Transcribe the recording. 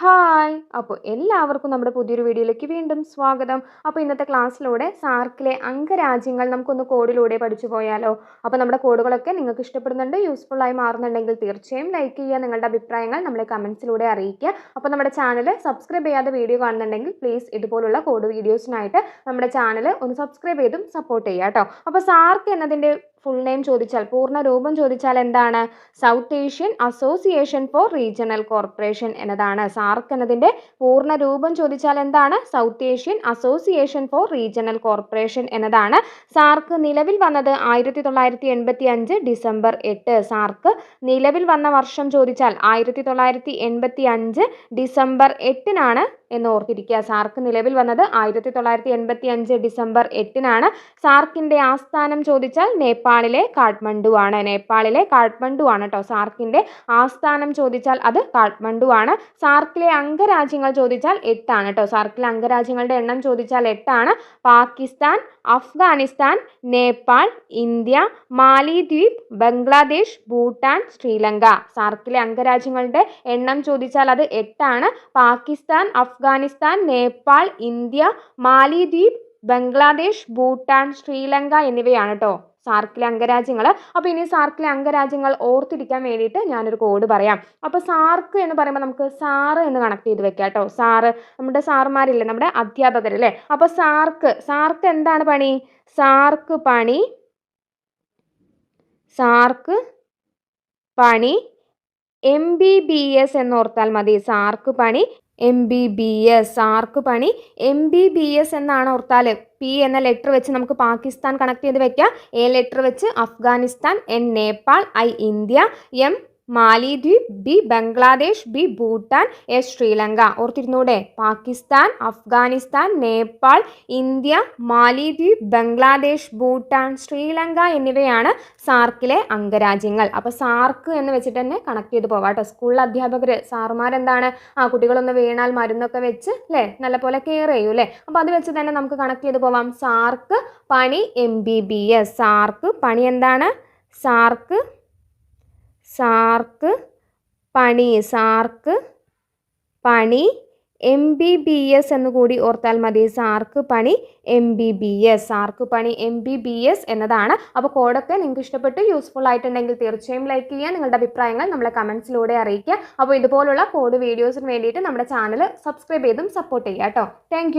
Hi! അപ്പോൾ എല്ലാവർക്കും നമ്മുടെ പുതിയൊരു വീഡിയോയിലേക്ക് വീണ്ടും സ്വാഗതം. അപ്പോൾ ഇന്നത്തെ ക്ലാസ്സിലൂടെ സാർക്കിലെ അംഗരാജ്യങ്ങൾ നമുക്കൊന്ന് കോഡിലൂടെ പഠിച്ചു പോയാലോ? അപ്പോൾ നമ്മുടെ കോഡുകളൊക്കെ നിങ്ങൾക്ക് ഇഷ്ടപ്പെടുന്നുണ്ട്, യൂസ്ഫുള്ളായി മാറുന്നുണ്ടെങ്കിൽ തീർച്ചയായും ലൈക്ക് ചെയ്യുക, നിങ്ങളുടെ അഭിപ്രായങ്ങൾ നമ്മളെ കമൻസിലൂടെ അറിയിക്കുക. അപ്പോൾ നമ്മുടെ ചാനൽ സബ്സ്ക്രൈബ് ചെയ്യാതെ വീഡിയോ കാണുന്നുണ്ടെങ്കിൽ പ്ലീസ് ഇതുപോലുള്ള കോഡ് വീഡിയോസിനായിട്ട് നമ്മുടെ ചാനൽ ഒന്ന് സബ്സ്ക്രൈബ് ചെയ്തും സപ്പോർട്ട് ചെയ്യുക കേട്ടോ. അപ്പോൾ സാർക്ക് എന്നതിൻ്റെ ഫുൾ നെയിം ചോദിച്ചാൽ, പൂർണ്ണ രൂപം ചോദിച്ചാൽ എന്താണ്? South Asian association for regional corporation എന്നതാണ്. സാർക്ക് എന്നതിൻ്റെ പൂർണ്ണ രൂപം ചോദിച്ചാൽ എന്താണ്? South Asian association for regional corporation എന്നതാണ്. സാർക്ക് നിലവിൽ വന്നത് 1985 ഡിസംബർ 8. സാർക്ക് നിലവിൽ വന്ന വർഷം ചോദിച്ചാൽ 1985 ഡിസംബർ 8 എന്ന് ഓർത്തിരിക്കുക. സാർക്ക് നിലവിൽ വന്നത് 1985 ഡിസംബർ 8. സാർക്കിൻ്റെ ആസ്ഥാനം ചോദിച്ചാൽ നേപ്പാളിലെ കാഠ്മണ്ഡു ആണ്. നേപ്പാളിലെ കാഠ്മണ്ഡു ആണ് കേട്ടോ. സാർക്കിൻ്റെ ആസ്ഥാനം ചോദിച്ചാൽ അത് കാഠ്മണ്ഡു ആണ്. സാർക്കിലെ അംഗരാജ്യങ്ങൾ ചോദിച്ചാൽ 8 ആണ് കേട്ടോ. സാർക്കിലെ അംഗരാജ്യങ്ങളുടെ എണ്ണം ചോദിച്ചാൽ 8 ആണ്. പാകിസ്ഥാൻ, അഫ്ഗാനിസ്ഥാൻ, നേപ്പാൾ, ഇന്ത്യ, മാലിദ്വീപ്, ബംഗ്ലാദേശ്, ഭൂട്ടാൻ, ശ്രീലങ്ക. സാർക്കിലെ അംഗരാജ്യങ്ങളുടെ എണ്ണം ചോദിച്ചാൽ അത് 8 ആണ്. പാകിസ്ഥാൻ, അഫ്ഗാനിസ്ഥാൻ, നേപ്പാൾ, ഇന്ത്യ, മാലിദ്വീപ്, ബംഗ്ലാദേശ്, ഭൂട്ടാൻ, ശ്രീലങ്ക എന്നിവയാണ് കേട്ടോ സാർക്കിലെ അംഗരാജ്യങ്ങൾ. അപ്പോൾ ഇനി സാർക്കിലെ അംഗരാജ്യങ്ങൾ ഓർത്തിരിക്കാൻ വേണ്ടിയിട്ട് ഞാനൊരു കോഡ് പറയാം. അപ്പോൾ സാർക്ക് എന്ന് പറയുമ്പോൾ നമുക്ക് സാറ് എന്ന് കണക്ട് ചെയ്ത് വെക്കാം കേട്ടോ. സാറ്, നമ്മുടെ സാറുമാരില്ലേ, നമ്മുടെ അധ്യാപകരല്ലേ. അപ്പോൾ സാർക്ക് എന്താണ് പണി? സാർക്ക് പണി MBBS എന്നോർത്താൽ മതി. സാർക്ക് പണി MBBS. സാർക്ക് പണി MBBS എന്നാണ് ഓർത്താൽ. P എന്ന ലെറ്റർ വെച്ച് നമുക്ക് പാകിസ്ഥാൻ കണക്ട് ചെയ്ത് വെക്കാം. A ലെറ്റർ വെച്ച് Afghanistan, N Nepal, I India, M Malidweep, B Bangladesh, B Bhutan, S Sri Lanka. ഓർത്തിരുന്നൂടെ? പാകിസ്ഥാൻ, അഫ്ഗാനിസ്ഥാൻ, നേപ്പാൾ, ഇന്ത്യ, മാലിദ്വീപ്, ബംഗ്ലാദേശ്, ഭൂട്ടാൻ, ശ്രീലങ്ക എന്നിവയാണ് സാർക്കിലെ അംഗരാജ്യങ്ങൾ. അപ്പോൾ സാർക്ക് എന്ന് വെച്ചിട്ട് തന്നെ കണക്ട് ചെയ്ത് പോവാം കേട്ടോ. സ്കൂളിലെ അധ്യാപകർ, സാറുമാരെന്താണ്, കുട്ടികളൊന്ന് വീണാൽ മരുന്നൊക്കെ വെച്ച് അല്ലേ നല്ലപോലെ കെയർ ചെയ്യും അല്ലേ. അപ്പോൾ അത് വെച്ച് തന്നെ നമുക്ക് കണക്ട് ചെയ്ത് പോവാം. സാർക്ക് പണി MBBS. സാർക്ക് പണി എന്താണ്? സാർക്ക് പണി MBBS എന്ന് കൂടി ഓർത്താൽ മതി. സാർക്ക് പണി MBBS. സാർക്ക് പണി MBBS എന്നതാണ്. അപ്പോൾ കോഡൊക്കെ നിങ്ങൾക്ക് ഇഷ്ടപ്പെട്ട് യൂസ്ഫുൾ ആയിട്ടുണ്ടെങ്കിൽ തീർച്ചയായും ലൈക്ക് ചെയ്യുക, നിങ്ങളുടെ അഭിപ്രായങ്ങൾ നമ്മളെ കമൻസിലൂടെ അറിയിക്കുക. അപ്പോൾ ഇതുപോലുള്ള കോഡ് വീഡിയോസിന് വേണ്ടിയിട്ട് നമ്മുടെ ചാനൽ സബ്സ്ക്രൈബ് ചെയ്തും സപ്പോർട്ട് ചെയ്യുക കേട്ടോ. താങ്ക്